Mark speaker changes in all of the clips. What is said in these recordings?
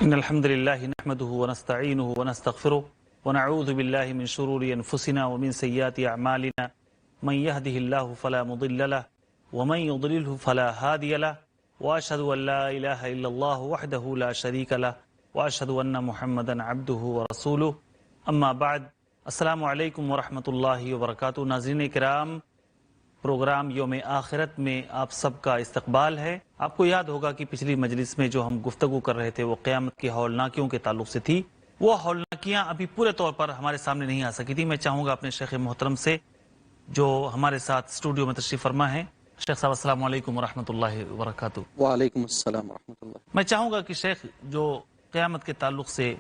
Speaker 1: إن الحمد لله نحمده ونستعينه ونستغفره ونعوذ بالله من شرور أنفسنا ومن سيئات أعمالنا من يهده الله فلا مضل له ومن يضلله فلا هادي له وأشهد أن لا إله إلا الله وحده لا شريك له وأشهد أن محمدا عبده ورسوله أما بعد السلام علیکم ورحمۃ اللہ وبرکاتہ۔ ناظرین کرام، پروگرام یوم آخرت میں آپ سب کا استقبال ہے۔ آپ کو یاد ہوگا کہ پچھلی مجلس میں جو ہم گفتگو کر رہے تھے وہ قیامت کی ہولناکیوں کے تعلق سے تھی۔ وہ ہولناکیاں ابھی پورے طور پر ہمارے سامنے نہیں آ سکی تھی۔ میں چاہوں گا اپنے شیخ محترم سے جو ہمارے ساتھ اسٹوڈیو میں تشریف فرما ہے، شیخ صاحب السلام علیکم ورحمۃ اللہ وبرکاتہ۔
Speaker 2: وعلیکم السلام ورحمۃ اللہ۔
Speaker 1: میں چاہوں گا کہ شیخ جو قیامت کے تعلق سے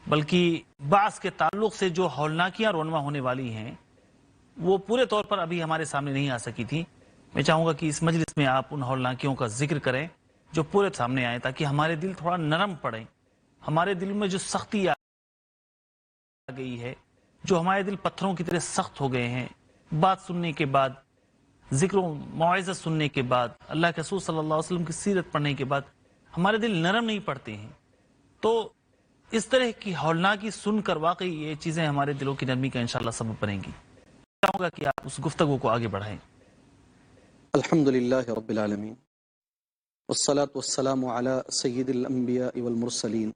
Speaker 1: بلکہ بعث کے تعلق سے جو ہولناکیاں رونما ہونے والی ہیں وہ پورے طور پر ابھی ہمارے سامنے نہیں آ سکی تھی۔ میں چاہوں گا کہ اس مجلس میں آپ ان ہولناکیوں کا ذکر کریں جو پورے سامنے آئے، تاکہ ہمارے دل تھوڑا نرم پڑیں۔ ہمارے دل میں جو سختی آ گئی ہے، جو ہمارے دل پتھروں کی طرح سخت ہو گئے ہیں، بات سننے کے بعد، ذکر و موعظہ سننے کے بعد، اللہ کے رسول صلی اللہ علیہ وسلم کی سیرت پڑھنے کے بعد ہمارے دل نرم نہیں پڑتے ہیں۔ تو اس طرح کی ہولناکی سن کر واقعی یہ چیزیں ہمارے دلوں کی نرمی کا انشاءاللہ سبب بنیں گی۔ چاہوں گا کہ آپ اس گفتگو کو آگے بڑھائیں۔
Speaker 2: الحمدللہ رب العالمین والصلاة والسلام علی سید الانبیاء والمرسلین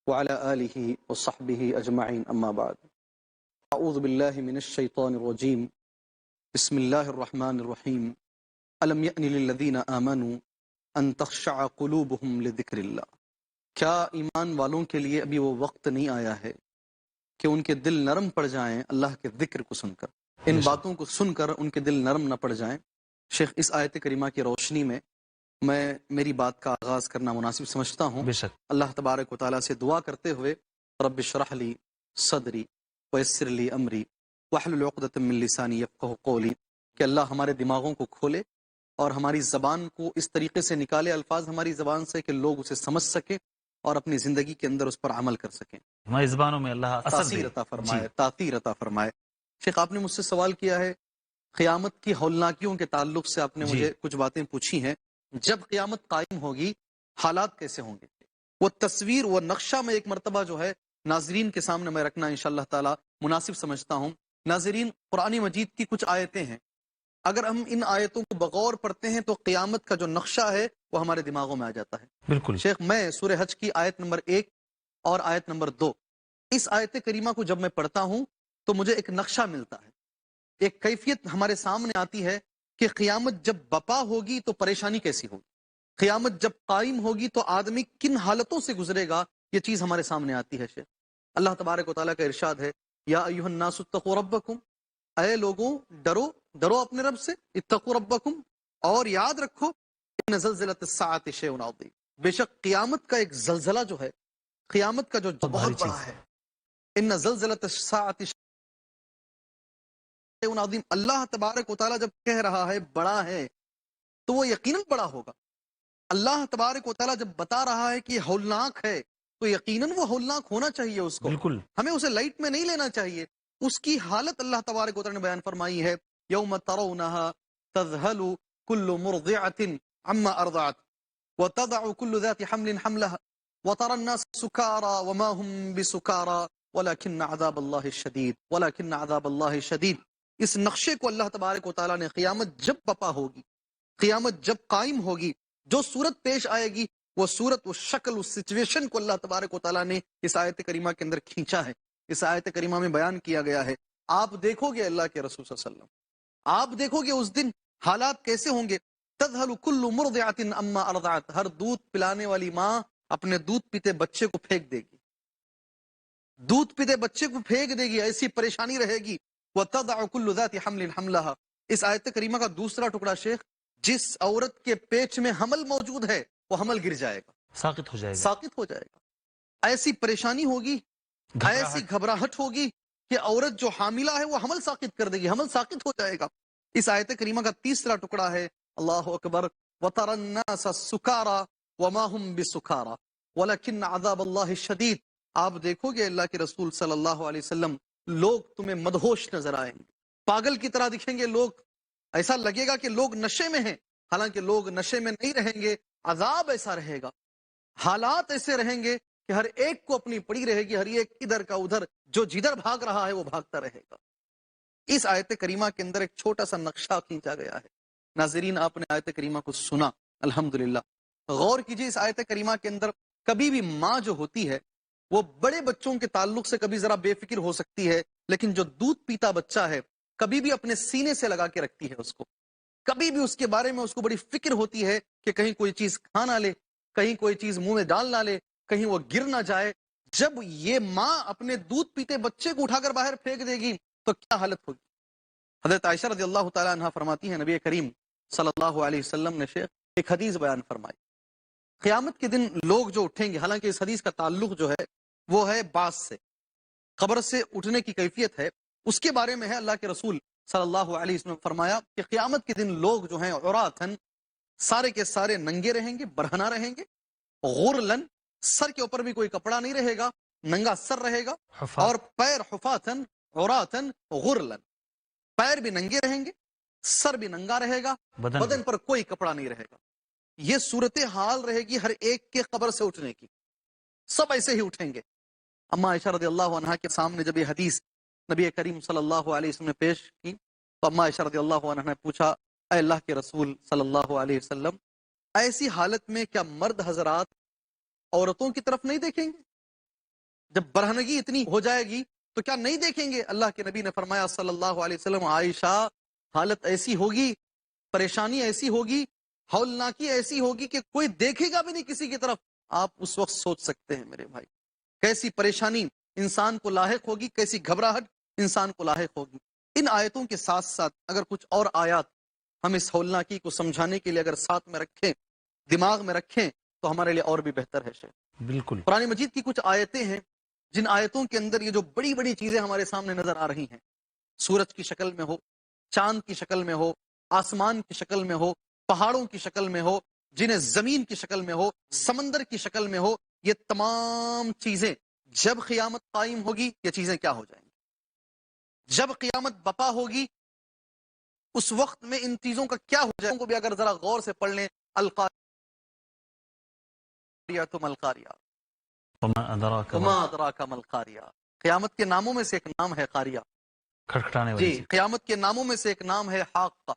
Speaker 2: وعلی آلہ وصحبہ اجمعین، اما بعد۔ اعوذ باللہ من الشیطان الرجیم، بسم اللہ الرحمن الرحیم۔ الم یأن للذین آمنوا ان تخشع قلوبہم لذکر اللہ۔ کیا ایمان والوں کے لیے ابھی وہ وقت نہیں آیا ہے کہ ان کے دل نرم پڑ جائیں اللہ کے ذکر کو سن کر، ان باتوں کو سن کر ان کے دل نرم نہ پڑ جائیں؟ شیخ، اس آیت کریمہ کی روشنی میں میری بات کا آغاز کرنا مناسب سمجھتا ہوں۔
Speaker 1: بے شک
Speaker 2: اللہ تبارک و تعالیٰ سے دعا کرتے ہوئے، رب اشرح لی صدری ویسر لی امری واحلل عقدۃ من لسانی یفقہوا قولی، کہ اللہ ہمارے دماغوں کو کھولے اور ہماری زبان کو اس طریقے سے نکالے الفاظ ہماری زبان سے کہ لوگ اسے سمجھ سکیں اور اپنی زندگی کے اندر اس پر عمل کر سکیں،
Speaker 1: ہماری زبانوں میں اللہ
Speaker 2: تاثیر عطا فرمائے، تاثیر عطا فرمائے۔ شیخ، آپ نے مجھ سے سوال کیا ہے قیامت کی ہولناکیوں کے تعلق سے، آپ نے مجھے کچھ باتیں پوچھی ہیں۔ جب قیامت قائم ہوگی حالات کیسے ہوں گے؟ وہ تصویر، وہ نقشہ میں ایک مرتبہ جو ہے ناظرین کے سامنے میں رکھنا انشاءاللہ تعالی مناسب سمجھتا ہوں۔ ناظرین، قرآن مجید کی کچھ آیتیں ہیں، اگر ہم ان آیتوں کو بغور پڑھتے ہیں تو قیامت کا جو نقشہ ہے وہ ہمارے دماغوں میں آ جاتا ہے۔
Speaker 1: بالکل
Speaker 2: شیخ، میں سورہ حج کی آیت نمبر 1 اور آیت نمبر 2، اس آیت کریمہ کو جب میں پڑھتا ہوں تو مجھے ایک نقشہ ملتا ہے، ایک کیفیت ہمارے سامنے آتی ہے کہ قیامت جب بپا ہوگی تو پریشانی کیسی ہوگی، قیامت جب قائم ہوگی تو آدمی کن حالتوں سے گزرے گا، یہ چیز ہمارے سامنے آتی ہے۔ شیخ، اللہ تبارک و تعالیٰ کا ارشاد ہے، یا ایھا الناس اتقوا ربکم، اے لوگوں ڈرو اپنے رب سے، اتقوا ربکم، اور یاد رکھو ان زلزلۃ الساعۃ شیء عظیم، بے شک قیامت کا ایک زلزلہ جو ہے، قیامت کا جو بہت بڑا ہے، ان زلزلۃ الساعۃ شیء عظیم، اللہ تبارک و تعالیٰ جب کہہ رہا ہے بڑا ہے تو وہ یقیناً بڑا ہوگا۔ اللہ تبارک و تعالیٰ جب بتا رہا ہے کہ ہولناک ہے تو یقیناً وہ ہولناک ہونا چاہیے، اس کو
Speaker 1: بالکل
Speaker 2: ہمیں اسے لائٹ میں نہیں لینا چاہیے۔ اس کی حالت اللہ تبارک و تعالیٰ نے بیان فرمائی ہے، یوم ترونها تذہل کل مرضعۃ عما ارضعت وتضع كل ذات حمل حملها وترى الناس سكارى وما هم بسكارى ولكن عذاب الله شديد ولكن عذاب الله شديد۔ اس نقشے کو اللہ تبارک و تعالیٰ نے قیامت جب بپا ہوگی، قیامت جب قائم ہوگی، جو صورت پیش آئے گی، وہ صورت، وہ شکل، اس سچویشن کو اللہ تبارک و تعالیٰ نے اس آیت کریمہ کے اندر کھینچا ہے، اس آیت کریمہ میں بیان کیا گیا ہے۔ آپ دیکھو گے اللہ کے رسول صلی اللہ علیہ وسلم، آپ دیکھو گے اس دن حالات کیسے ہوں گے۔ تذہل کل مرضعۃ عما ارضعت، ہر دودھ پلانے والی ماں اپنے دودھ پیتے بچے کو پھینک دے گی، دودھ پیتے بچے کو پھینک دے گی، ایسی پریشانی رہے گی۔ وَتَضَعُ كُلُّ ذَاتِ حَمْلٍ حَمْلَهَا، اس آیت کریمہ کا دوسرا ٹکڑا شیخ، جس عورت کے پیٹ میں حمل موجود ہے وہ حمل گر جائے گا،
Speaker 1: ساقط ہو جائے گا،
Speaker 2: ساقط ہو جائے گا۔ ایسی پریشانی ہوگی، ایسی گھبراہٹ ہوگی کہ عورت جو حاملہ ہے وہ حمل ساقط کر دے گی، حمل ساقط ہو جائے گا۔ اس آیت کریمہ کا تیسرا ٹکڑا ہے، اللہ اکبر، وَتَرَى النَّاسَ سُكَارَى وَمَا هُمْ بِسُكَارَى وَلَكِنَّ عَذَابَ اللَّهِ شَدِيدٌ۔ آپ دیکھو گے اللہ کے رسول صلی اللہ علیہ وسلم، لوگ تمہیں مدہوش نظر آئیں گے، پاگل کی طرح دکھیں گے لوگ، ایسا لگے گا کہ لوگ نشے میں ہیں، حالانکہ لوگ نشے میں نہیں رہیں گے، عذاب ایسا رہے گا، حالات ایسے رہیں گے کہ ہر ایک کو اپنی پڑی رہے گی، ہر ایک ادھر کا ادھر، جو جدھر بھاگ رہا ہے وہ بھاگتا رہے گا۔ اس آیت کریمہ کے اندر ایک چھوٹا سا نقشہ کھینچا گیا ہے۔ ناظرین، آپ نے آیت کریمہ کو سنا، الحمدللہ۔ غور کیجئے اس آیت کریمہ کے اندر، کبھی بھی ماں جو ہوتی ہے وہ بڑے بچوں کے تعلق سے کبھی ذرا بے فکر ہو سکتی ہے، لیکن جو دودھ پیتا بچہ ہے کبھی بھی اپنے سینے سے لگا کے رکھتی ہے اس کو، کبھی بھی اس کے بارے میں اس کو بڑی فکر ہوتی ہے کہ کہیں کوئی چیز کھا نہ لے، کہیں کوئی چیز منہ میں ڈال نہ لے، کہیں وہ گر نہ جائے۔ جب یہ ماں اپنے دودھ پیتے بچے کو اٹھا کر باہر پھینک دے گی تو کیا حالت ہوگی؟ حضرت عائشہ رضی اللہ تعالیٰ عنہ فرماتی ہیں، نبی کریم صلی اللہ علیہ وسلم نے شیخ ایک حدیث بیان فرمائی، قیامت کے دن لوگ جو اٹھیں گے، حالانکہ اس حدیث کا تعلق جو ہے وہ ہے بعث سے، قبر سے اٹھنے کی کیفیت ہے، اس کے بارے میں ہے۔ اللہ کے رسول صلی اللہ علیہ وسلم نے فرمایا کہ قیامت کے دن لوگ جو ہیں عراتن، سارے کے سارے ننگے رہیں گے، برہنہ رہیں گے، غرلن، سر کے اوپر بھی کوئی کپڑا نہیں رہے گا، ننگا سر رہے گا،
Speaker 1: حفاظ،
Speaker 2: اور پیر حفاتن عراتن غرلن، پیر بھی ننگے رہیں گے، سر بھی ننگا رہے گا، بدن پر کوئی کپڑا نہیں رہے گا۔ یہ صورتحال رہے گی ہر ایک کے قبر سے اٹھنے کی، سب ایسے ہی اٹھیں گے۔ اما عائشہ رضی اللہ عنہا کے سامنے جب یہ حدیث نبی کریم صلی اللہ علیہ وسلم نے پیش کی تو اما عائشہ رضی اللہ عنہا نے پوچھا، اے اللہ کے رسول صلی اللہ علیہ وسلم، ایسی حالت میں کیا مرد حضرات عورتوں کی طرف نہیں دیکھیں گے؟ جب برہنگی اتنی ہو جائے گی تو کیا نہیں دیکھیں گے؟ اللہ کے نبی نے فرمایا صلی اللہ علیہ وسلم، عائشہ، حالت ایسی ہوگی، پریشانی ایسی ہوگی، ہولناکی ایسی ہوگی کہ کوئی دیکھے گا بھی نہیں کسی کی طرف۔ آپ اس وقت سوچ سکتے ہیں میرے بھائی، کیسی پریشانی انسان کو لاحق ہوگی، کیسی گھبراہٹ انسان کو لاحق ہوگی۔ ان آیتوں کے ساتھ ساتھ اگر کچھ اور آیات ہم اس ہولناکی کو سمجھانے کے لیے اگر ساتھ میں رکھیں، دماغ میں رکھیں، تو ہمارے لیے اور بھی بہتر ہے۔ شیخ،
Speaker 1: بالکل
Speaker 2: قرآن مجید کی کچھ آیتیں ہیں جن آیتوں کے اندر یہ جو بڑی بڑی چیزیں ہمارے سامنے نظر آ رہی ہیں، سورج کی شکل میں ہو، چاند کی شکل میں ہو، آسمان کی شکل میں ہو، پہاڑوں کی شکل میں ہو، جنہیں زمین کی شکل میں ہو، سمندر کی شکل میں ہو، یہ تمام چیزیں جب قیامت قائم ہوگی یہ چیزیں کیا ہو جائیں گی؟ جب قیامت بپا ہوگی اس وقت میں ان چیزوں کا کیا ہو جائے گا؟ بھی اگر ذرا غور سے پڑھ لیں، القاریہ ما القاریہ،
Speaker 1: وما ادراک
Speaker 2: وما ادراک ما القاریہ۔ قیامت کے ناموں میں سے ایک نام ہے قاریہ۔
Speaker 1: کھٹکھٹانے والی
Speaker 2: جی،
Speaker 1: چیز،
Speaker 2: قیامت کے ناموں میں سے ایک نام ہے حاقہ،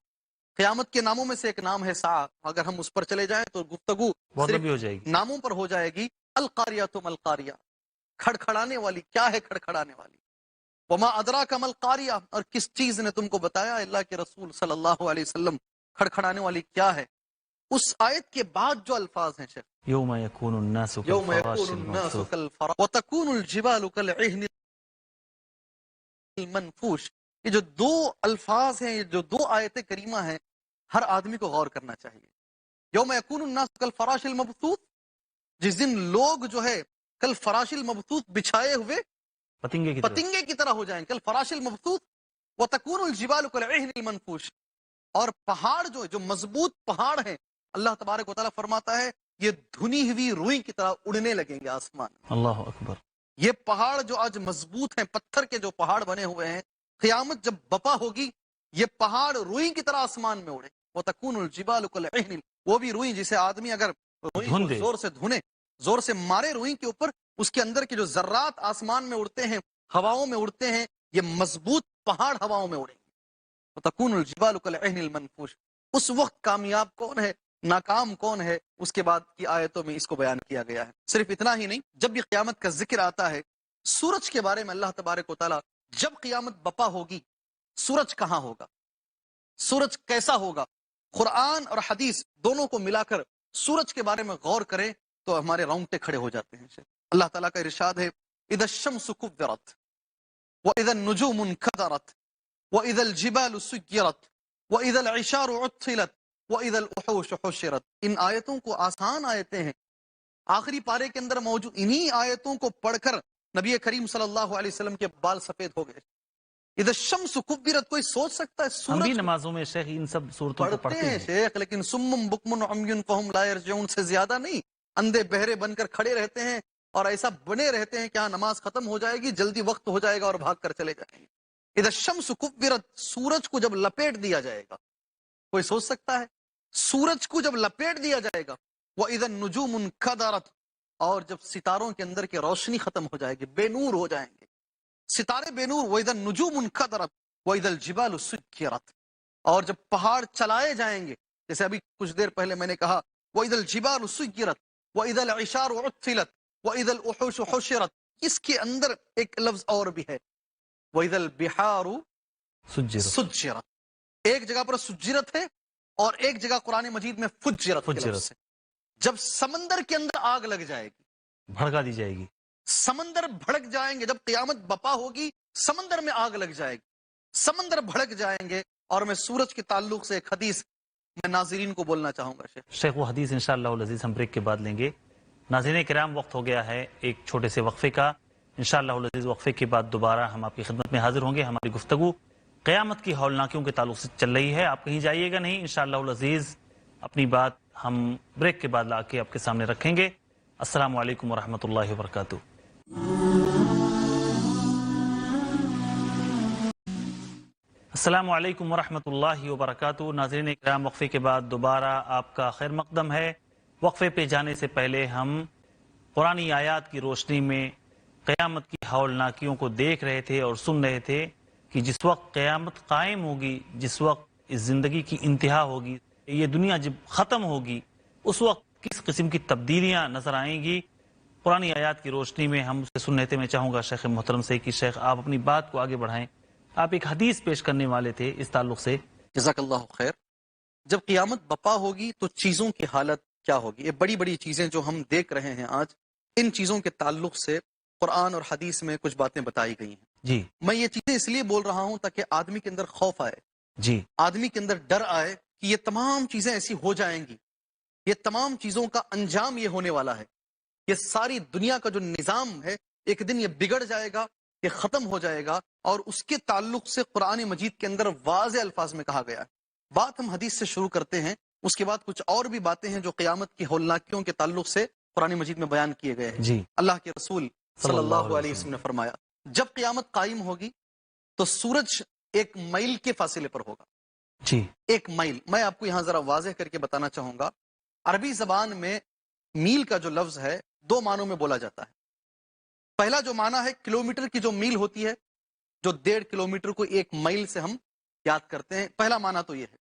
Speaker 2: قیامت کے ناموں میں سے ایک نام ہے ساعہ۔ اگر ہم اس پر چلے جائیں تو گفتگو
Speaker 1: بہت
Speaker 2: صرف
Speaker 1: لمبی ہو جائے گی۔
Speaker 2: ناموں پر ہو جائے گی۔ القاریہ ما القاریہ، کھڑکھڑانے والی، کیا ہے کھڑکھڑانے والی؟ وما ادراک ما القاریہ، اور کس چیز نے تم کو بتایا اللہ کے رسول صلی اللہ علیہ وسلم کھڑکھڑانے والی کیا ہے؟ اس آیت کے بعد جو الفاظ ہیں شیخ،
Speaker 1: یوم یکون الناس
Speaker 2: یوم
Speaker 1: کالفراش
Speaker 2: یکون الناس
Speaker 1: المبثوث،
Speaker 2: کالفراش وتکون الجبال کالعہن المنفوش، یہ جو دو الفاظ ہیں، یہ جو دو آیتیں کریمہ ہیں، ہر آدمی کو غور کرنا چاہیے۔ یوم یکون الناس کالفراش المبثوث، جس دن لوگ جو ہے کل فراش المبثوث بچھائے ہوئے پتنگے کی طرح ہو جائیں، کل فراش المبثوث، وتکون الجبال کالعہن المنفوش، اور پہاڑ جو مضبوط پہاڑ ہیں، اللہ تبارک و تعالیٰ فرماتا ہے یہ دھنی ہوئی روئی کی طرح اڑنے لگیں گے آسمان میں۔
Speaker 1: اللہ اکبر۔
Speaker 2: یہ پہاڑ جو آج مضبوط ہیں، پتھر کے جو پہاڑ بنے ہوئے ہیں، قیامت جب بپا ہوگی یہ پہاڑ روئی کی طرح آسمان میں اڑے۔ وتکون الجبال کالعہن، وہ بھی روئی جسے آدمی اگر روئی کو زور سے دھنے، زور سے مارے روئی کے اوپر، اس کے اندر کے جو ذرات آسمان میں اڑتے ہیں، ہواؤں میں اڑتے ہیں، یہ مضبوط پہاڑ ہواؤں میں اڑیں گے۔ وتکون الجبال کالعہن المنفوش۔ اس وقت کامیاب کون ہے، ناکام کون ہے، اس کے بعد کی آیتوں میں اس کو بیان کیا گیا ہے۔ صرف اتنا ہی نہیں، جب بھی قیامت کا ذکر آتا ہے، سورج کے بارے میں اللہ تبارک و تعالیٰ، جب قیامت بپا ہوگی سورج کہاں ہوگا، سورج کیسا ہوگا، قرآن اور حدیث دونوں کو ملا کر سورج کے بارے میں غور کریں تو ہمارے رونگٹے کھڑے ہو جاتے ہیں۔ اللہ تعالیٰ کا ارشاد ہے، اذا الشمس كورت واذا النجوم انكدرت واذا الجبال سيرت واذا العشار عطلت وَإِذَا الْوُحُوشُ حُشِرَتْ۔ ان آیتوں کو، آسان آیتیں ہیں، آخری پارے کے اندر موجود، انہی آیتوں کو پڑھ کر نبی کریم صلی اللہ علیہ وسلم کے بال سفید ہو گئے۔ اذا الشمس کورت، کوئی سوچ سکتا ہے
Speaker 1: ہم بھی
Speaker 2: سورج
Speaker 1: نمازوں میں شیخ ان سب صورتوں کو
Speaker 2: پڑھتے ہیں شیخ، لیکن سم بکم عمی فہم لا یرجعون سے زیادہ نہیں، اندھے بہرے بن کر کھڑے رہتے ہیں اور ایسا بنے رہتے ہیں کہ ہاں نماز ختم ہو جائے گی، جلدی وقت ہو جائے گا اور بھاگ کر چلے جائیں گے۔ اذا الشمس کورت، سورج کو جب لپیٹ دیا جائے گا، کوئی سوچ سکتا ہے سورج کو جب لپیٹ دیا جائے گا، وَإِذَا النُّجُومُ انْكَدَرَتْ، اور جب ستاروں کے اندر کی روشنی ختم ہو جائے گی، بے نور ہو جائیں گے ستارے، بے نور، وَإِذَا النُّجُومُ انْكَدَرَتْ وَإِذَا الْجِبَالُ سُيِّرَتْ، اور جب پہاڑ چلائے جائیں گے، جیسے ابھی کچھ دیر پہلے میں نے کہا وَإِذَا الْجِبَالُ سُيِّرَتْ وَإِذَا الْعِشَارُ عُطِّلَتْ وَإِذَا الْوُحُوشُ حُشِرَتْ، اس کے اندر ایک لفظ اور بھی ہے وَإِذَا الْبِحَارُ
Speaker 1: سجرت
Speaker 2: سُجِّرَتْ، ایک جگہ پر سجرت ہے اور ایک جگہ قرآن مجید میں فجرت کے لفظ
Speaker 1: فجرت
Speaker 2: ہے۔ جب سمندر کے اندر آگ لگ جائے گی،
Speaker 1: بھڑکا دی جائے گی،
Speaker 2: سمندر بھڑک جائیں گے، جب قیامت بپا ہوگی سمندر میں آگ لگ جائے گی، سمندر بھڑک جائیں گے۔ اور میں سورج کے تعلق سے ایک حدیث میں ناظرین کو بولنا چاہوں گا
Speaker 1: شیخ وہ حدیث انشاءاللہ العزیز ہم بریک کے بعد لیں گے۔ ناظرین کرام وقت ہو گیا ہے ایک چھوٹے سے وقفے کا، انشاءاللہ العزیز وقفے کے بعد دوبارہ ہم آپ کی خدمت میں حاضر ہوں گے۔ ہماری گفتگو قیامت کی ہولناکیوں کے تعلق سے چل رہی ہے، آپ کہیں جائیے گا نہیں، انشاءاللہ العزیز اپنی بات ہم بریک کے بعد لا کے آپ کے سامنے رکھیں گے۔ السلام علیکم ورحمۃ اللہ وبرکاتہ۔ السلام علیکم ورحمۃ اللہ وبرکاتہ۔ ناظرین اکرام وقفے کے بعد دوبارہ آپ کا خیر مقدم ہے۔ وقفے پہ جانے سے پہلے ہم قرآنی آیات کی روشنی میں قیامت کی ہولناکیوں کو دیکھ رہے تھے اور سن رہے تھے کہ جس وقت قیامت قائم ہوگی، جس وقت اس زندگی کی انتہا ہوگی، یہ دنیا جب ختم ہوگی، اس وقت کس قسم کی تبدیلیاں نظر آئیں گی۔ قرآنی آیات کی روشنی میں ہم اسے سن رہے تھے۔ میں چاہوں گا شیخ محترم سے کہ شیخ آپ اپنی بات کو آگے بڑھائیں، آپ ایک حدیث پیش کرنے والے تھے اس تعلق سے۔
Speaker 2: جزاک اللہ خیر۔ جب قیامت بپا ہوگی تو چیزوں کی حالت کیا ہوگی؟ یہ بڑی بڑی چیزیں جو ہم دیکھ رہے ہیں آج، ان چیزوں کے تعلق سے قرآن اور حدیث میں کچھ باتیں بتائی گئی ہیں۔
Speaker 1: جی
Speaker 2: میں یہ چیزیں اس لیے بول رہا ہوں تاکہ آدمی کے اندر خوف آئے،
Speaker 1: جی
Speaker 2: آدمی کے اندر ڈر آئے کہ یہ تمام چیزیں ایسی ہو جائیں گی، یہ تمام چیزوں کا انجام یہ ہونے والا ہے، یہ ساری دنیا کا جو نظام ہے ایک دن یہ بگڑ جائے گا، یہ ختم ہو جائے گا، اور اس کے تعلق سے قرآن مجید کے اندر واضح الفاظ میں کہا گیا ہے۔ بات ہم حدیث سے شروع کرتے ہیں، اس کے بعد کچھ اور بھی باتیں ہیں جو قیامت کی ہولناکیوں کے تعلق سے قرآن مجید میں بیان کیے گئے ہیں۔
Speaker 1: جی
Speaker 2: اللہ کے رسول صلی اللہ علیہ وسلم نے فرمایا جب قیامت قائم ہوگی تو سورج ایک میل کے فاصلے پر ہوگا۔
Speaker 1: جی
Speaker 2: ایک میل، میں آپ کو یہاں ذرا واضح کر کے بتانا چاہوں گا، عربی زبان میں میل کا جو لفظ ہے دو معنوں میں بولا جاتا ہے۔ پہلا جو معنی ہے کلومیٹر کی جو میل ہوتی ہے، جو 1.5 کلومیٹر کو ایک میل سے ہم یاد کرتے ہیں، پہلا معنی تو یہ ہے۔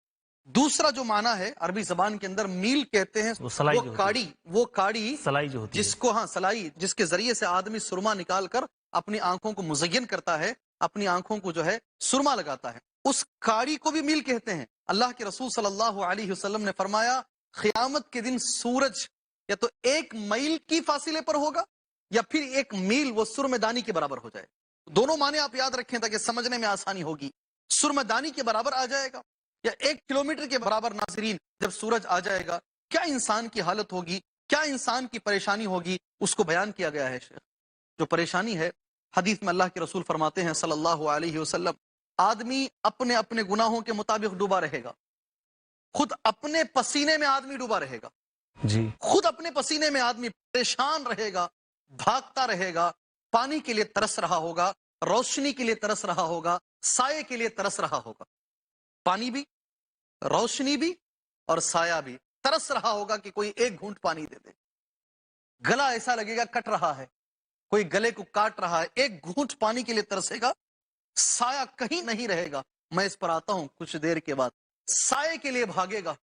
Speaker 2: دوسرا جو معنی ہے عربی زبان کے اندر میل کہتے ہیں
Speaker 1: وہ سلائی جو ہوتی ہے،
Speaker 2: وہ کاڑی
Speaker 1: سلائی جو ہوتی
Speaker 2: جس کو سلائی، جس کے ذریعے سے آدمی سرما نکال کر اپنی آنکھوں کو مزین کرتا ہے، اپنی آنکھوں کو جو ہے سرما لگاتا ہے، اس کاڑی کو بھی میل کہتے ہیں۔ اللہ کے رسول صلی اللہ علیہ وسلم نے فرمایا قیامت کے دن سورج یا تو 1 میل کی فاصلے پر ہوگا یا پھر 1 میل وہ سرمدانی کے برابر ہو جائے۔ دونوں معنی آپ یاد رکھیں تاکہ سمجھنے میں آسانی ہوگی۔ سرمدانی کے برابر آ جائے گا یا 1 کلومیٹر کے برابر۔ ناظرین جب سورج آ جائے گا کیا انسان کی حالت ہوگی، کیا انسان کی پریشانی ہوگی، اس کو بیان کیا گیا ہے۔ شیخ جو پریشانی ہے، حدیث میں اللہ کے رسول فرماتے ہیں صلی اللہ علیہ وسلم، آدمی اپنے اپنے گناہوں کے مطابق ڈوبا رہے گا، خود اپنے پسینے میں آدمی ڈوبا رہے گا،
Speaker 1: جی
Speaker 2: خود اپنے پسینے میں آدمی پریشان رہے گا، بھاگتا رہے گا، پانی کے لیے ترس رہا ہوگا، روشنی کے لیے ترس رہا ہوگا، سائے کے لیے ترس رہا ہوگا۔ پانی بھی، روشنی بھی اور سایہ بھی، ترس رہا ہوگا کہ کوئی 1 گھونٹ پانی دے دے۔ گلا ایسا لگے گا کٹ رہا ہے، کوئی گلے کو کاٹ رہا ہے، 1 گھونٹ پانی کے لیے ترسے گا۔ سایہ کہیں نہیں رہے گا، میں اس پر آتا ہوں کچھ دیر کے بعد۔ سائے کے لیے بھاگے گا،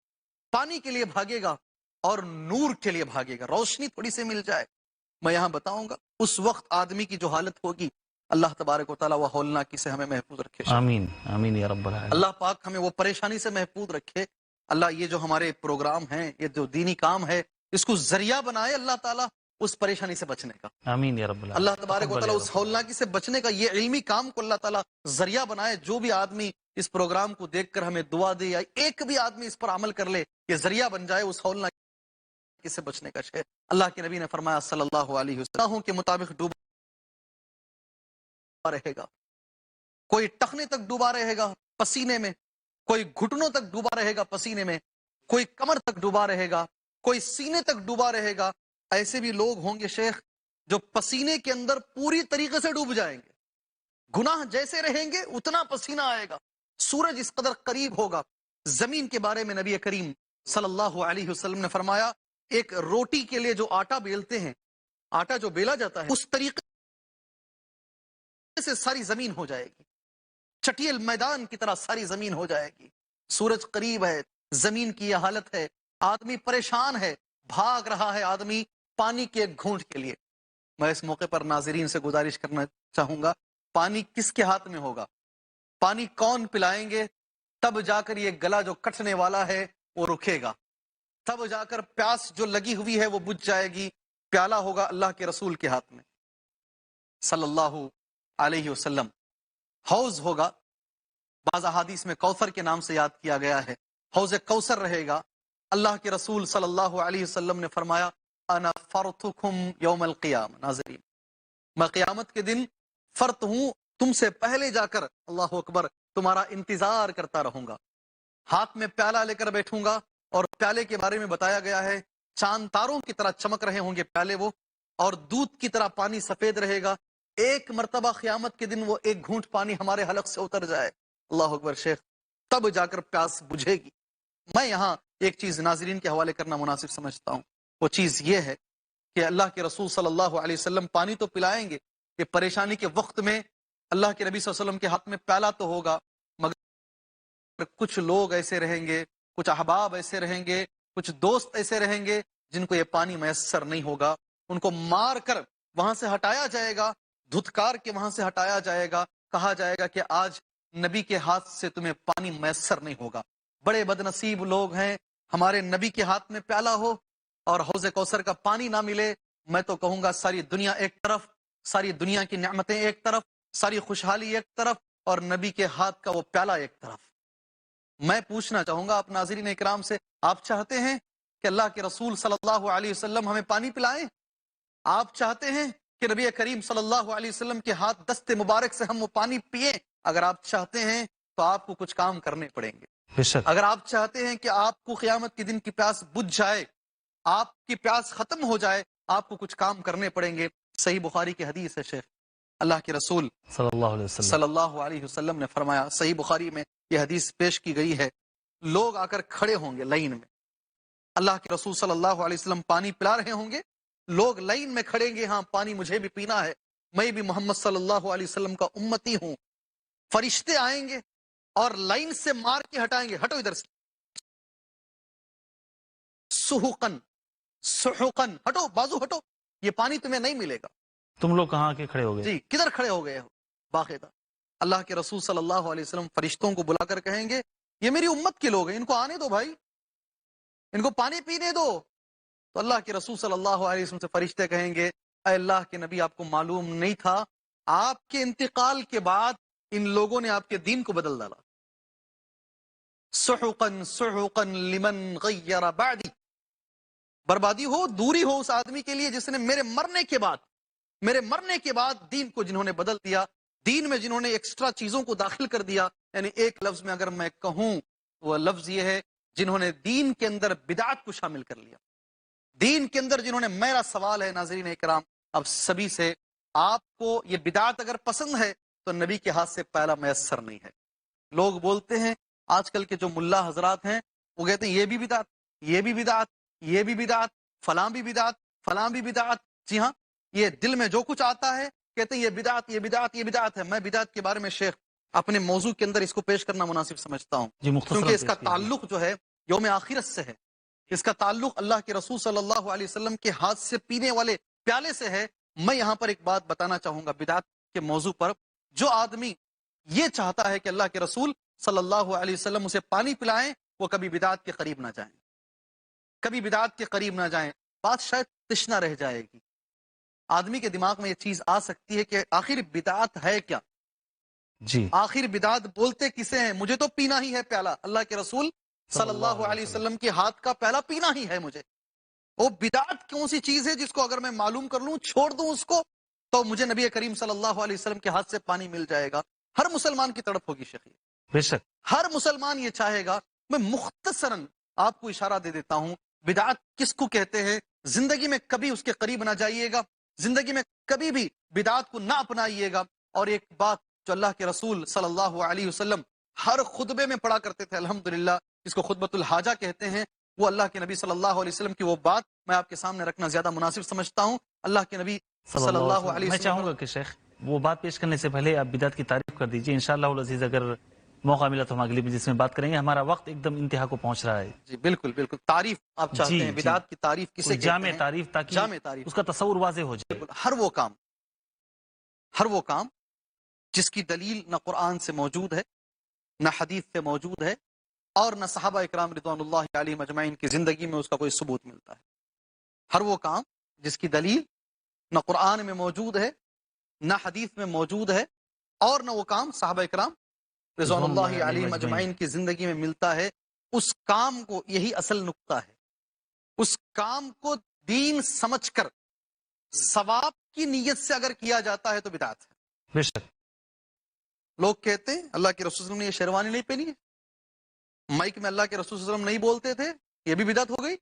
Speaker 2: پانی کے لیے بھاگے گا اور نور کے لیے بھاگے گا، روشنی تھوڑی سی مل جائے۔ میں یہاں بتاؤں گا اس وقت آدمی کی جو حالت ہوگی، اللہ تبارک و تعالیٰ وہ ہولناکی سے ہمیں محفوظ رکھے۔
Speaker 1: آمین آمین یا رب العالمین۔
Speaker 2: اللہ پاک ہمیں وہ پریشانی سے محفوظ رکھے۔ اللہ یہ جو ہمارے پروگرام ہیں، یہ جو دینی کام ہے، اس کو ذریعہ بنائے اللہ تعالیٰ اس پریشانی سے بچنے کا۔
Speaker 1: آمین یا رب العالمین۔
Speaker 2: اللہ تبارک و تعالیٰ اس ہولناکی سے بچنے کا یہ علمی کام کو اللہ تعالیٰ ذریعہ بنائے۔ جو بھی آدمی اس پروگرام کو دیکھ کر ہمیں دعا دے یا ایک بھی آدمی اس پر عمل کر لے، یہ ذریعہ بن جائے اس ہولناکی سے بچنے کا۔ شے اللہ کے نبی نے فرمایا صلی اللہ علیہ وسلم کے مطابق ڈوبا رہے گا، کوئی ٹخنے تک ڈوبا رہے گا پسینے میں، کوئی گھٹنوں تک ڈوبا رہے گا پسینے میں، کوئی کمر تک ڈوبا رہے گا، کوئی سینے تک ڈوبا رہے گا۔ ایسے بھی لوگ ہوں گے شیخ جو پسینے کے اندر پوری طریقے سے ڈوب جائیں گے، گناہ جیسے رہیں گے اتنا پسینہ آئے گا، سورج اس قدر قریب ہوگا۔ زمین کے بارے میں نبی کریم صلی اللہ علیہ وسلم نے فرمایا ایک روٹی کے لیے جو آٹا بیلتے ہیں آٹا جو بیلا جاتا ہے اس طریقے سے ساری زمین ہو جائے گی، چٹیل میدان کی طرح ساری زمین ہو جائے گی. سورج قریب ہے، زمین کی یہ حالت ہے، آدمی پریشان ہے، بھاگ رہا ہے آدمی پانی کے ایک گھونٹ کے لیے. میں اس موقع پر ناظرین سے گزارش کرنا چاہوں گا، پانی کس کے ہاتھ میں ہوگا؟ پانی کون پلائیں گے؟ تب جا کر یہ گلا جو کٹنے والا ہے وہ رکے گا، تب جا کر پیاس جو لگی ہوئی ہے وہ بجھ جائے گی. پیالہ ہوگا اللہ کے رسول کے ہاتھ میں صلی اللہ علیہ وسلم. حوض ہوگا، بعض احادیث میں کوثر کے نام سے یاد کیا گیا ہے، حوض کوثر رہے گا. اللہ کے رسول صلی اللہ علیہ وسلم نے فرمایا انا فرتکم یوم القیامہ. ناظرین، میں قیامت کے دن فرت ہوں، تم سے پہلے جا کر اللہ اکبر تمہارا انتظار کرتا رہوں گا. ہاتھ میں پیالہ لے کر بیٹھوں گا، اور پیالے کے بارے میں بتایا گیا ہے چاند تاروں کی طرح چمک رہے ہوں گے پیالے وہ، اور دودھ کی طرح پانی سفید رہے گا. ایک مرتبہ قیامت کے دن وہ ایک گھونٹ پانی ہمارے حلق سے اتر جائے، اللہ اکبر شیخ، تب جا کر پیاس بجھے گی. میں یہاں ایک چیز ناظرین کے حوالے کرنا مناسب سمجھتا ہوں، وہ چیز یہ ہے کہ اللہ کے رسول صلی اللہ علیہ وسلم پانی تو پلائیں گے کہ پریشانی کے وقت میں اللہ کے نبی صلی اللہ علیہ وسلم کے ہاتھ میں پیالہ تو ہوگا، مگر کچھ لوگ ایسے رہیں گے، کچھ احباب ایسے رہیں گے، کچھ دوست ایسے رہیں گے جن کو یہ پانی میسر نہیں ہوگا. ان کو مار کر وہاں سے ہٹایا جائے گا، دھتکار کے وہاں سے ہٹایا جائے گا، کہا جائے گا کہ آج نبی کے ہاتھ سے تمہیں پانی میسر نہیں ہوگا. بڑے بد نصیب لوگ ہیں، ہمارے نبی کے ہاتھ میں پیالہ ہو اور حوض کوثر کا پانی نہ ملے. میں تو کہوں گا ساری دنیا ایک طرف، ساری دنیا کی نعمتیں ایک طرف، ساری خوشحالی ایک طرف، اور نبی کے ہاتھ کا وہ پیالہ ایک طرف. میں پوچھنا چاہوں گا آپ ناظرین اکرام سے، آپ چاہتے ہیں کہ اللہ کے رسول صلی اللہ علیہ وسلم ہمیں پانی پلائیں؟ آپ چاہتے ہیں کہ نبی کریم صلی اللہ علیہ وسلم کے ہاتھ دست مبارک سے ہم وہ پانی پئیں؟ اگر آپ چاہتے ہیں تو آپ کو کچھ کام کرنے پڑیں گے.
Speaker 1: بے شک.
Speaker 2: اگر آپ چاہتے ہیں کہ آپ کو قیامت کے دن کی پیاس بجھ جائے، آپ کی پیاس ختم ہو جائے، آپ کو کچھ کام کرنے پڑیں گے. صحیح بخاری کی حدیث ہے شیخ، اللہ کے رسول صلی اللہ علیہ وسلم نے فرمایا، صحیح بخاری میں یہ حدیث پیش کی گئی ہے، لوگ آ کر کھڑے ہوں گے لائن میں، اللہ کے رسول صلی اللہ علیہ وسلم پانی پلا رہے ہوں گے، لوگ لائن میں کھڑیں گے، ہاں پانی مجھے بھی پینا ہے، میں بھی محمد صلی اللہ علیہ وسلم کا امتی ہوں. فرشتے آئیں گے اور لائن سے مار کے ہٹائیں گے، ہٹو ادھر سے، سحقن سحقن، ہٹو، بازو ہٹو، یہ پانی تمہیں نہیں ملے گا.
Speaker 1: تم لوگ کہاں کے کھڑے ہو گئے؟
Speaker 2: جی کدھر کھڑے ہو گئے ہو؟ باقاعدہ اللہ کے رسول صلی اللہ علیہ وسلم فرشتوں کو بلا کر کہیں گے یہ میری امت کے لوگ ہیں، ان کو آنے دو بھائی، ان کو پانی پینے دو. تو اللہ کے رسول صلی اللہ علیہ وسلم سے فرشتے کہیں گے اے اللہ کے نبی، آپ کو معلوم نہیں تھا آپ کے انتقال کے بعد ان لوگوں نے آپ کے دین کو بدل ڈالا. سحقن سحقن لمن غیر بعدی، بربادی ہو، دوری ہو اس آدمی کے لیے جس نے میرے مرنے کے بعد دین کو جنہوں نے بدل دیا، دین میں جنہوں نے ایکسٹرا چیزوں کو داخل کر دیا. یعنی ایک لفظ میں اگر میں کہوں وہ لفظ یہ ہے جنہوں نے دین کے اندر بدعات کو شامل کر لیا، دین کے اندر جنہوں نے. میرا سوال ہے ناظرین اکرام اب سبھی سے، آپ کو یہ بدعات اگر پسند ہے تو نبی کے ہاتھ سے پیالہ میسر نہیں ہے. لوگ بولتے ہیں آج کل کے جو ملا حضرات ہیں وہ کہتے ہیں یہ بھی بدعت، یہ بھی بدعت، یہ بھی بدعت، فلاں بھی بدعت، فلاں بھی بدعت. جی ہاں، یہ دل میں جو کچھ آتا ہے کہتے ہیں یہ بدعت، یہ بدعت، یہ بدعت ہے. میں بدعت کے بارے میں شیخ اپنے موضوع کے اندر اس کو پیش کرنا مناسب سمجھتا ہوں، کیونکہ اس کا تعلق جو ہے یوم آخرت سے ہے، اس کا تعلق اللہ کے رسول صلی اللہ علیہ وسلم کے ہاتھ سے پینے والے پیالے سے ہے. میں یہاں پر ایک بات بتانا چاہوں گا بدعت کے موضوع پر. جو آدمی یہ چاہتا ہے کہ اللہ کے رسول صلی اللہ علیہ وسلم اسے پانی پلائیں، وہ کبھی بدعت کے قریب نہ جائیں، کبھی بدعت کے قریب نہ جائیں. بات شاید تشنا رہ جائے گی، آدمی کے دماغ میں یہ چیز آ سکتی ہے کہ آخر بدعت ہے کیا؟
Speaker 1: جی
Speaker 2: آخر بدعت بولتے کسے ہیں؟ مجھے تو پینا ہی ہے پیالہ، اللہ کے رسول صلی اللہ علیہ وسلم کے ہاتھ کا پیالہ پینا ہی ہے مجھے. وہ بدعت کون سی چیز ہے جس کو اگر میں معلوم کر لوں، چھوڑ دوں اس کو، تو مجھے نبی کریم صلی اللہ علیہ وسلم کے ہاتھ سے پانی مل جائے گا؟ ہر مسلمان کی تڑپ ہوگی شیخ،
Speaker 1: بے شک.
Speaker 2: ہر مسلمان یہ چاہے گا. میں مختصراً آپ کو اشارہ دے دیتا ہوں بدعت کس کو کہتے ہیں. زندگی میں کبھی اس کے قریب نہ جائیے گا، زندگی میں کبھی بھی بدعت کو نہ اپنائیے گا. اور ایک بات جو اللہ کے رسول صلی اللہ علیہ وسلم ہر خطبے میں پڑھا کرتے تھے، الحمدللہ جس کو خطبۃ الحاجہ کہتے ہیں، وہ اللہ کے نبی صلی اللہ علیہ وسلم کی وہ بات میں آپ کے سامنے رکھنا زیادہ مناسب سمجھتا ہوں. اللہ کے نبی صلی اللہ علیہ
Speaker 1: میں
Speaker 2: وسلم.
Speaker 1: چاہوں گا کہ شیخ وہ بات پیش کرنے سے پہلے آپ بدعت کی تعریف کر دیجئے. انشاءاللہ العزیز اگر موقع ملا تو ہم اگلی مجلس میں بات کریں گے. ہمارا وقت ایک دم انتہا کو پہنچ رہا ہے.
Speaker 2: جی بالکل بالکل. تعریف آپ چاہتے ہیں بدعت کی تعریف کسے
Speaker 1: کوئی
Speaker 2: کہتے
Speaker 1: جامع
Speaker 2: ہیں؟
Speaker 1: تعریف تاکہ
Speaker 2: جامع تعریف.
Speaker 1: اس کا تصور واضح ہو جائے.
Speaker 2: بالکل. ہر وہ کام جس کی دلیل نہ قرآن سے موجود ہے نہ حدیث سے موجود ہے اور نہ صحابہ اکرام رضوان اللہ علیہم اجمعین کی زندگی میں اس کا کوئی ثبوت ملتا ہے. ہر وہ کام جس کی دلیل نہ قرآن میں موجود ہے نہ حدیث میں موجود ہے اور نہ وہ کام صحابہ اکرام رضوان اللہ علیہم اجمعین کی زندگی میں ملتا ہے، اس کام کو، یہی اصل نقطہ ہے، اس کام کو دین سمجھ کر ثواب کی نیت سے اگر کیا جاتا ہے تو بدعت ہے.
Speaker 1: بے شک.
Speaker 2: لوگ کہتے ہیں اللہ کے رسول صلی اللہ علیہ وسلم نے یہ شیروانی نہیں پہنی ہے، مائک میں اللہ کے رسول صلی اللہ علیہ وسلم نہیں بولتے تھے، یہ بھی بدعت ہو گئی.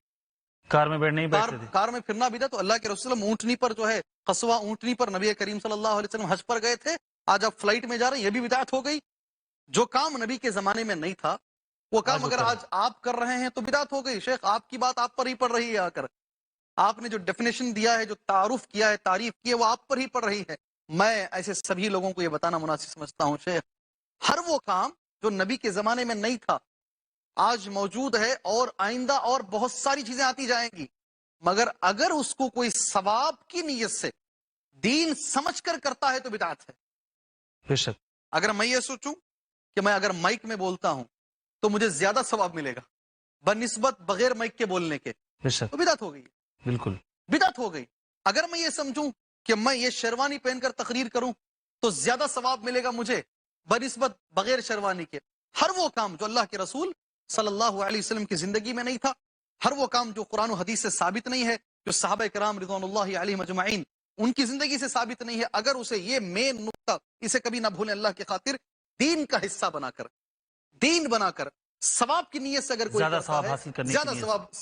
Speaker 1: کار میں بیٹھنے ہی بیٹھتے تھے.
Speaker 2: کار میں پھرنا بدعت. تو اللہ کے رسول صلی اللہ علیہ وسلم اونٹنی پر جو ہے قصوہ اونٹنی پر نبی کریم صلی اللہ علیہ وسلم حج پر گئے تھے، آج آپ فلائٹ میں جا رہے ہیں، یہ بھی بدعت ہو گئی. جو کام نبی کے زمانے میں نہیں تھا وہ کام اگر آج آپ کر رہے ہیں تو بدعت ہو گئی. شیخ آپ کی بات آپ پر ہی پڑ رہی ہے، آ کر آپ نے جو ڈیفینیشن دیا ہے، جو تعارف کیا ہے، تعریف کی ہے، وہ آپ پر ہی پڑ رہی ہے. میں ایسے سبھی لوگوں کو یہ بتانا مناسب سمجھتا ہوں شیخ، ہر وہ کام جو نبی کے زمانے میں نہیں تھا آج موجود ہے اور آئندہ اور بہت ساری چیزیں آتی جائیں گی، مگر اگر اس کو کوئی ثواب کی نیت سے دین سمجھ کر کرتا ہے تو بدعت ہے.
Speaker 1: بے شک.
Speaker 2: اگر میں یہ سوچوں کہ میں اگر مائک میں بولتا ہوں تو مجھے زیادہ ثواب ملے گا بنسبت بغیر مائک کے بولنے کے،
Speaker 1: بے شک،
Speaker 2: تو بدعت ہو گئی.
Speaker 1: بالکل
Speaker 2: بدعت ہو گئی. اگر میں یہ سمجھوں کہ میں یہ شیروانی پہن کر تقریر کروں تو زیادہ ثواب ملے گا مجھے بنسبت بغیر شیروانی کے. ہر وہ کام جو اللہ کے رسول صلی اللہ علیہ وسلم کی زندگی میں نہیں تھا، ہر وہ کام جو قرآن و حدیث سے ثابت نہیں ہے، جو صحابہ کرام رضوان اللہ علیہ مجمعین ان کی زندگی سے ثابت نہیں ہے، اگر اسے یہ مین نقطہ اسے کبھی نہ بھولیں، اللہ کی خاطر دین کا حصہ بنا کر، دین بنا کر ثواب کی نیت سے اگر کوئی
Speaker 1: زیادہ
Speaker 2: کرتا
Speaker 1: ثواب
Speaker 2: ہے،
Speaker 1: حاصل کرنے
Speaker 2: زیادہ
Speaker 1: کی نیت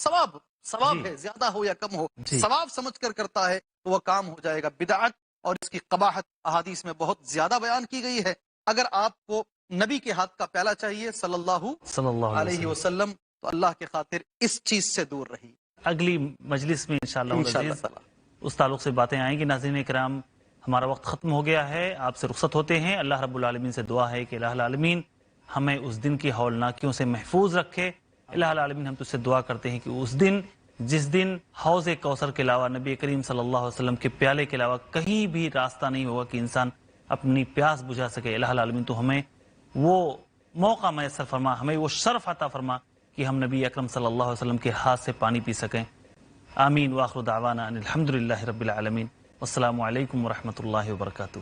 Speaker 2: ثواب
Speaker 1: جی.
Speaker 2: ہے، زیادہ ہو یا کم ہو،
Speaker 1: جی.
Speaker 2: ثواب سمجھ کر کرتا ہے تو وہ کام ہو جائے گا بدعت. اور اس کی قباحت احادیث میں بہت زیادہ بیان کی گئی ہے. اگر آپ کو نبی کے ہاتھ کا پیالہ چاہیے صلی اللہ علیہ وسلم تو اللہ کے خاطر اس چیز سے دور رہی.
Speaker 1: اگلی مجلس میں انشاءاللہ العزیز اس تعلق سے باتیں آئیں گی. ناظرین کرام، ہمارا وقت ختم ہو گیا ہے، آپ سے رخصت ہوتے ہیں. اللہ رب العالمین سے دعا ہے کہ الہ العالمین ہمیں اس دن کی ہولناکیوں سے محفوظ رکھے. الہ العالمین ہم تو سے دعا کرتے ہیں کہ اس دن، جس دن حوض کوثر کے علاوہ، نبی کریم صلی اللہ علیہ وسلم کے پیالے کے علاوہ کہیں بھی راستہ نہیں ہوگا کہ انسان اپنی پیاس بجھا سکے، الہ العالمین تو ہمیں وہ موقع میسر فرما، ہمیں وہ شرف عطا فرما کہ ہم نبی اکرم صلی اللہ علیہ وسلم کے ہاتھ سے پانی پی سکیں. آمین. وآخر دعوانا ان الحمدللہ رب العالمین. والسلام علیکم ورحمۃ اللہ وبرکاتہ.